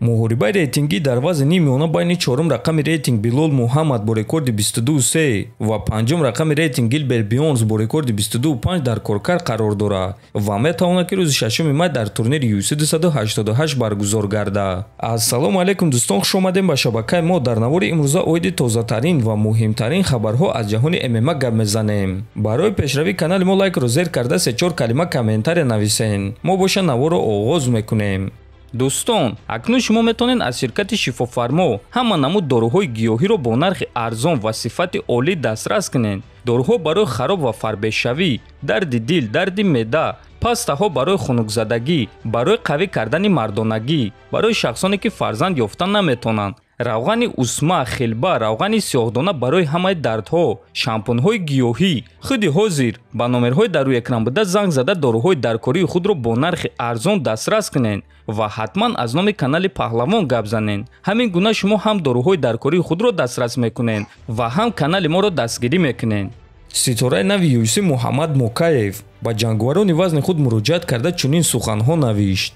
муҳорибаи рейтингӣ дар вазни миёна байни чорум рақами рейтинг Билол Муҳаммад бо рекорди 22.3 ва панҷум рақами рейтинг Гилберт Бёрнс бо рекорди 22.5 дар коркар қарор дорад ва метавонад ки рӯзи 6 май дар турнири UFC 288 баргузор гардад. Ассалому алайкум дӯстон, хуш омадем ба шабакаи мо. Дар навори имрӯза оиди тозатарин ва муҳимтарин хабарҳо аз ҷаҳони ММА гап мезанем. Барои пешравии канали мо лайкро зер карда 3-4 калима комментария нависен. мо боша наворро оғоз мекунем. дӯстон, акнун шумо метавонед аз ширкати шифофармо ҳама намуд доруҳои гиёҳиро бо нархи арзон ва сифати олӣ дастрас кунед. доруҳо барои хароб ва фарбешавӣ, дарди дил, дарди меъда, пастаҳо барои хунукзадагӣ, барои қавӣ кардани мардонагӣ, барои шахсоне ки фарзанд ёфта наметавонанд, равғани усма, хилба, равғани сиёҳдона барои ҳамаи дардҳо, шампунҳои гиёҳӣ. худи ҳозир ба номерҳои дар рӯи экран буда занг зада доруҳои даркории худро бо нархи арзон дастрас кунед ва ҳатман аз номи канали Паҳлавон гап занед. ҳамин гуна шумо ҳам доруҳои даркории худро дастрас мекунед ва ҳам канали моро дастгирӣ мекунед. ситораи нави UFC Муҳаммад Мокаев ба ҷангварони вазни худ муроҷиат карда чунин суханҳо навишт: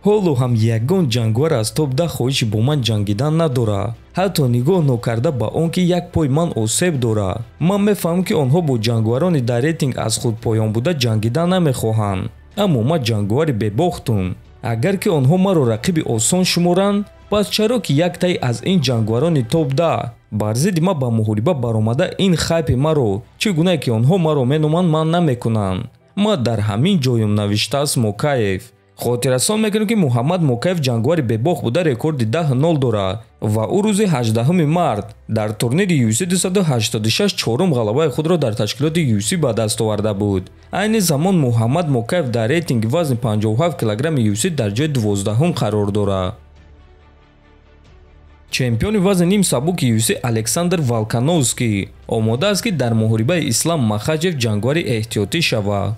ҳоло ҳам ягон ҷангвар аз топ-10 хоҳиши бо ман ҷангидан надорад. ҳатто нигоҳ нокарда ба он ки як пой ман осеб дорад. ман мефаҳмам ки онҳо бо ҷангварони дар рейтинг аз худ поён буда ҷангидан намехоҳанд. аммо ман ҷангвари бебохтум. агар ки онҳо маро рақиби осон шуморанд, пас чаро ки як тай аз ин ҷангварони топ-10 бар зидди ман ба муҳориба баромада ин хайпи маро чӣ гуна કે онҳо маро меноманд ман намекунам. ман дар ҳамин ҷоюм, навиштааст Мокаев. хотиррасон мекунем ки Муҳаммад Мокаев ҷангвари бебох буда рекорди 10-0 дорад ва ӯ рӯзи 18 март дар турнири UFC 286 чорум ғалабаи худро дар ташкилоти UFC ба даст оварда буд. айни замон Муҳаммад Мокаев дар рейтинги вазни 57 кг UFC дар ҷои 12 қарор дорад. чемпиони вазни ним сабуки UFC Александр Волкановский омода аст ки дар муҳорибаи Ислам Махачев ҷангвари эҳтиётӣ шавад.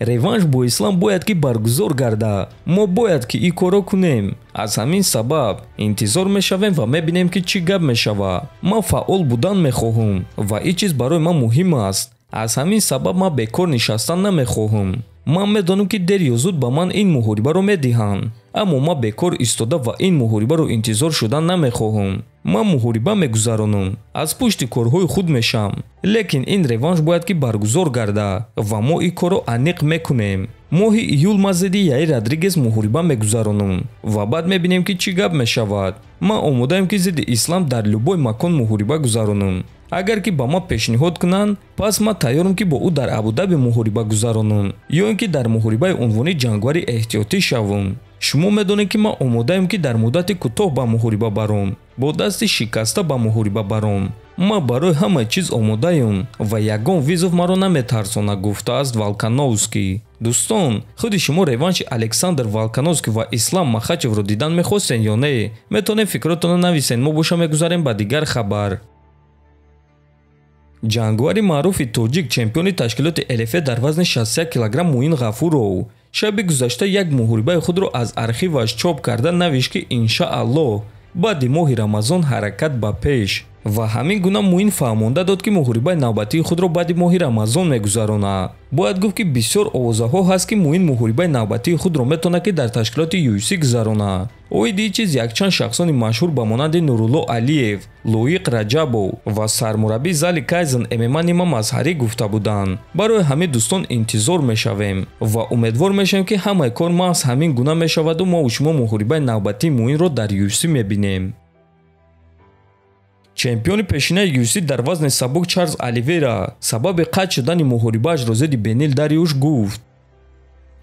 реванш бо Ислам бояд ки баргузор гардад. мо бояд ки ин корро кунем. аз ҳамин сабаб интизор мешавем ва мебинем ки чӣ гап мешавад. ман фаъол будан мехоҳам ва ин чиз барои ман муҳим аст. аз ҳамин сабаб ман бекор нишастан намехоҳам. ман медонам ки дер ё зуд ба ман ин муҳорибаро медиҳанд. аммо ман бекор истода ва ин муҳорибаро интизор шудан намехоҳам. ман муҳориба мегузаронам, аз пушти корҳои худ мешам. лекин ин реванш бояд ки баргузор гардад ва мо ин корро аниқ мекунем. моҳи июл ман зидди Яир Родригес муҳориба мегузаронам ва баъд мебинем ки чӣ гап мешавад. ман омодаам ки зидди Ислам дар любой макон муҳориба гузаронам. агар ки ба ман пешниҳод кунанд, пас ман тайёрам ки бо ӯ дар Абудаби муҳориба гузаронам ё ин ки дар муҳорибаи унвони ҷангвари эҳтиётӣ шавам. шумо медонед ки ман омодаам ки дар муддати кӯтоҳ ба муҳориба баром, бо дасти шикаста ба муҳориба баром. ман барои ҳама чиз омодаам ва ягон визов маро наметарсонад, гуфтааст Волкановский. дӯстон, худи шумо реванши Александр Волкановский ва Ислам Махачевро дидан мехостен ё не? метавонед фикротонро нависен. мо боша мегузарем ба дигар хабар. ҷангвари маъруфи тоҷик, чемпиони ташкилоти ЛФ дар вазни 61 кг Муин Ғафуров шаби гузашта як муҳорибаи худро аз архиваш чоп карда навишт ки иншааллоҳ баъди моҳи Рамазон ҳаракат ба пеш. ва ҳамин гуна Муин фаҳмонда дод ки муҳорибаи навбатии худро баъди моҳи Рамазон мегузаронад. бояд гуфт ки бисёр овозаҳо ҳаст ки Муин муҳорибаи навбатии худро метавонад ки дар ташкилоти UFC гузаронад. оиди чиз якчанд шахсони машҳур ба монанди Нурулло Алиев, Лоиқ Раҷабов ва сармураббии зали Кайзен MMA Нима Мазҳарӣ гуфта буданд. барои ҳамин дӯстон интизор мешавем ва умедвор мешавем ки ҳамаи кор маҳз ҳамин гуна мешаваду мо шумо муҳорибаи навбатии Муинро дар UFC мебинем. чемпиони пешинаи UFC дар вазни сабук Чарлз Оливейра сабаби қатъ шудани муҳорибаашро зидди Бенил Дариуш гуфт: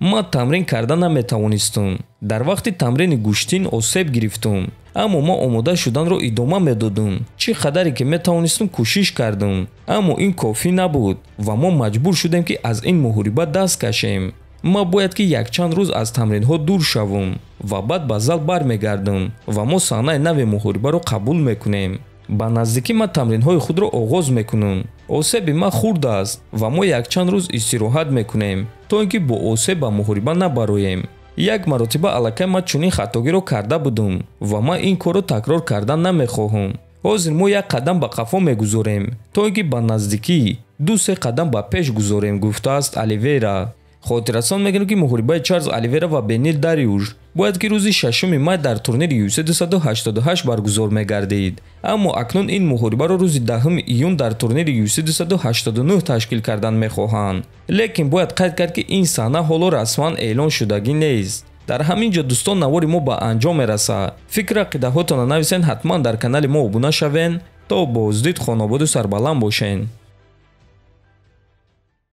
ман тамрин карда наметавонистам. дар вақти тамрини гӯштин осеб гирифтам, аммо ман омода шуданро идома медодам. чӣ қадаре ки метавонистам кӯшиш кардам, аммо ин кофӣ набуд ва мо маҷбур шудем ки аз ин муҳориба даст кашем. ман бояд ки якчанд рӯз аз тамринҳо дур шавам ва баъд ба зал бармегардам ва мо саҳнаи нави муҳорибаро қабул мекунем. ба наздикӣ ман тамринҳои худро оғоз мекунам. осеби ман хурд аст ва мо якчанд рӯз истироҳат мекунем то ин ки бо осеб ба муҳориба набароем. як маротиба аллакай ман чунин хатогиро карда будам ва ман ин корро такрор кардан намехоҳам. ҳозир мо як қадам ба қафо мегузорем то ин ки ба наздикӣ 2-3 қадам ба пеш гузорем, гуфтааст Оливейра. хотиррасон мегӯянд ки муҳорибаи Чарлз Оливера ва Бенил Дариуш бояд ки рӯзи 6 май дар турнири UFC 288 баргузор мегардид, аммо акнун ин муҳорибаро рӯзи 10 июн дар турнири UFC 289 ташкил кардан мехоҳанд. Лекин бояд қайд кард ки ин саҳна ҳоло расман эълон шудагӣ нест. дар ҳамин ҷо дӯстон, навори мо ба анҷом мерасад. фикр ақидаҳотонро нависен, ҳатман дар канали мо обуна шавен. то боздид, хонободу сарбаланд бошен.